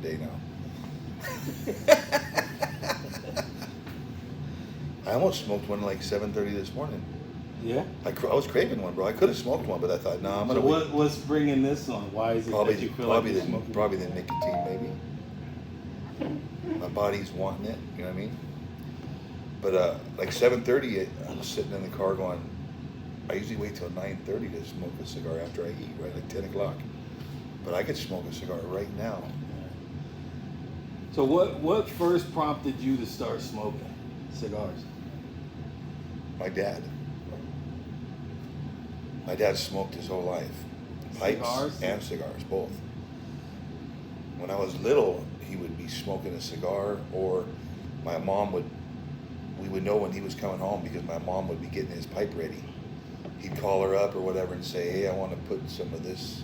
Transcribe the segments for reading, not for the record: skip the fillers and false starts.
day now. I almost smoked one like 7:30 this morning. Yeah. I was craving one, bro. I could have smoked one, but I thought, no, I'm So gonna wait. what's bringing this on? Why is it Probably, that you feel probably like you're the smoking? probably the nicotine, maybe. My body's wanting it. You know what I mean? But like 7:30, I was sitting in the car going. I usually wait till 9:30 to smoke a cigar after I eat, right, like 10 o'clock. But I could smoke a cigar right now. So what first prompted you to start smoking cigars? My dad. My dad smoked his whole life. Pipes Cigars? and cigars, both. When I was little, he would be smoking a cigar, or my mom would, we would know when he was coming home because my mom would be getting his pipe ready. He'd call her up or whatever and say, hey, I want to put some of this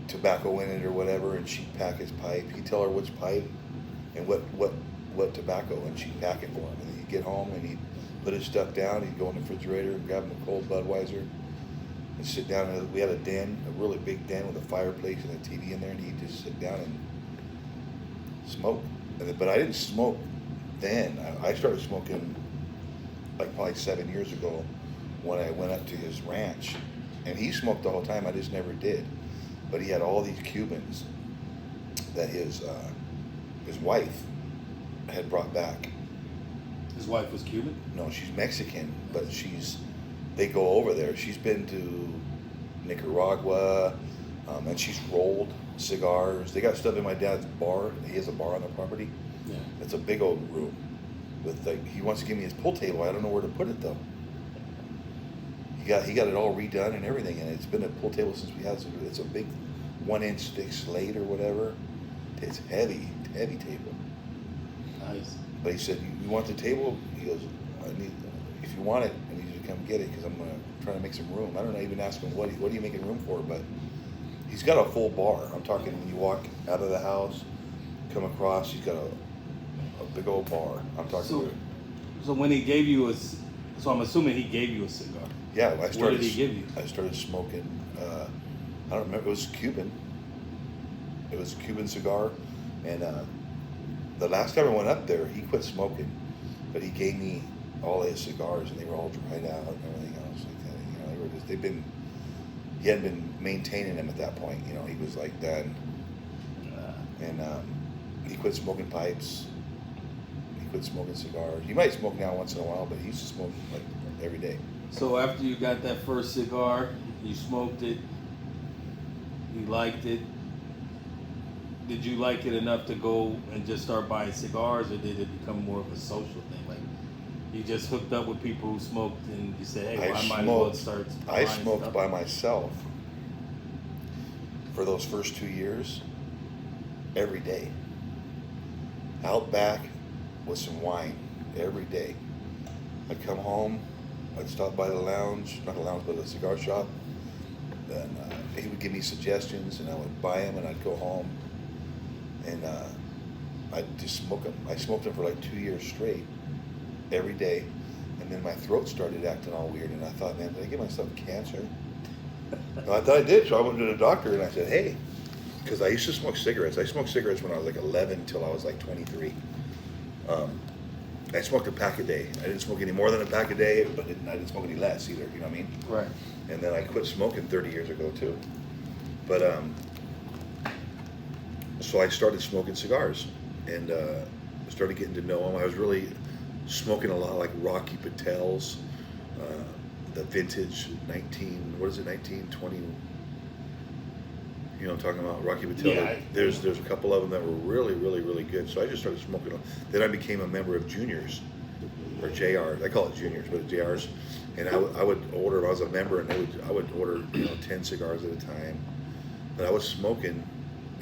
tobacco in it or whatever, and she'd pack his pipe. He'd tell her which pipe and what tobacco, and she'd pack it for him. And then he'd get home and he'd put his stuff down. He'd go in the refrigerator and grab him a cold Budweiser and sit down. And we had a den, a really big den with a fireplace and a TV in there, and he'd just sit down and smoke. But I didn't smoke then. I started smoking like probably 7 years ago when I went up to his ranch. And he smoked the whole time, I just never did. But he had all these Cubans that his wife had brought back. His wife was Cuban? No, she's Mexican, but they go over there. She's been to Nicaragua, and she's rolled cigars. They got stuff in my dad's bar. He has a bar on the property. Yeah. It's a big old room with like, he wants to give me his pool table. I don't know where to put it though. He got it all redone and everything, and it's been a pool table since we had it. It's a big 1-inch thick slate or whatever. It's heavy table. Nice. But he said, you want the table? He goes, if you want it, I need you to come get it because I'm trying to make some room. I don't know, even ask him, what are you making room for? But he's got a full bar. I'm talking when you walk out of the house, come across, he's got a big old bar. I'm talking So when he gave you so I'm assuming he gave you a cigar. Yeah, I started. What did he give you? I started smoking. I don't remember. It was Cuban. It was a Cuban cigar, and the last time I went up there, he quit smoking, but he gave me all his cigars, and they were all dried out and everything else like that. You know, he hadn't been maintaining them at that point. You know, he was like done, and he quit smoking pipes. He quit smoking cigars. He might smoke now once in a while, but he used to smoke like every day. So after you got that first cigar, you smoked it, you liked it. Did you like it enough to go and just start buying cigars, or did it become more of a social thing? Like you just hooked up with people who smoked and you said, hey, well, I might as well start buying I smoked stuff. by myself for those first 2 years every day. Out back with some wine every day. I'd come home, I'd stop by the lounge, not the lounge, but the cigar shop, and he would give me suggestions, and I would buy them, and I'd go home, and I'd just smoke them. I smoked them for like 2 years straight, every day, and then my throat started acting all weird, and I thought, man, did I get myself cancer? No, I thought I did, so I went to the doctor, and I said, hey, because I used to smoke cigarettes. I smoked cigarettes when I was like 11 till I was like 23. I smoked a pack a day. I didn't smoke any more than a pack a day, but I didn't smoke any less either, you know what I mean? Right. And then I quit smoking 30 years ago too. But, so I started smoking cigars and started getting to know them. I was really smoking a lot like Rocky Patel's, the vintage 1920, you know what I'm talking about, Rocky Patel. Yeah, there's a couple of them that were really, really, really good. So I just started smoking them. Then I became a member of Juniors, or JRs. I call it Juniors, but it's JRs. And I would order, I was a member, and I would order 10 cigars at a time. But I was smoking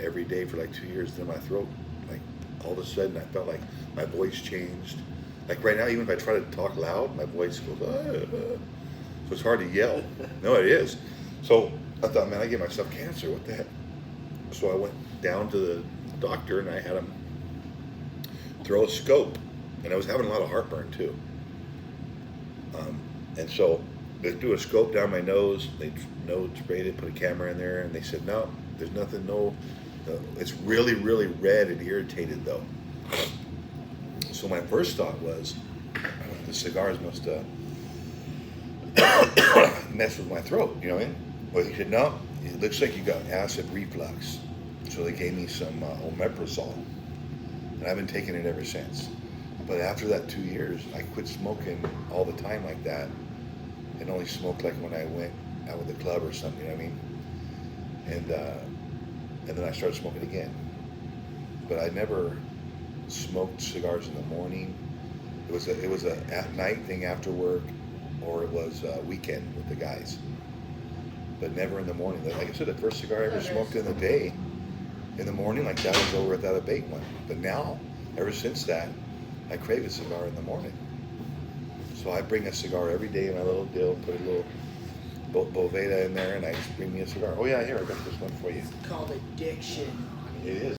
every day for like 2 years. Then my throat, like all of a sudden, I felt like my voice changed. Like right now, even if I try to talk loud, my voice goes, so it's hard to yell. No, it is. So I thought, man, I gave myself cancer. What the heck? So I went down to the doctor and I had him throw a scope, and I was having a lot of heartburn too. And so they threw a scope down my nose. They nose sprayed it, put a camera in there, and they said, no, there's nothing, no It's really, really red and irritated though. So my first thought was, the cigars must mess with my throat, you know what I mean? But he said, no, it looks like you got acid reflux. So they gave me some omeprazole, and I've been taking it ever since. But after that 2 years, I quit smoking all the time like that, and only smoked like when I went out with the club or something, you know what I mean? And then I started smoking again. But I never smoked cigars in the morning. It was a at night thing after work, or it was a weekend with the guys. But never in the morning. Like I said, the first cigar I ever smoked in the day, in the morning, like that was over without a baked one. But now, ever since that, I crave a cigar in the morning. So I bring a cigar every day in my little dill, put a little Boveda in there, and I just bring me a cigar. Oh yeah, here, I got this one for you. It's called addiction. It is.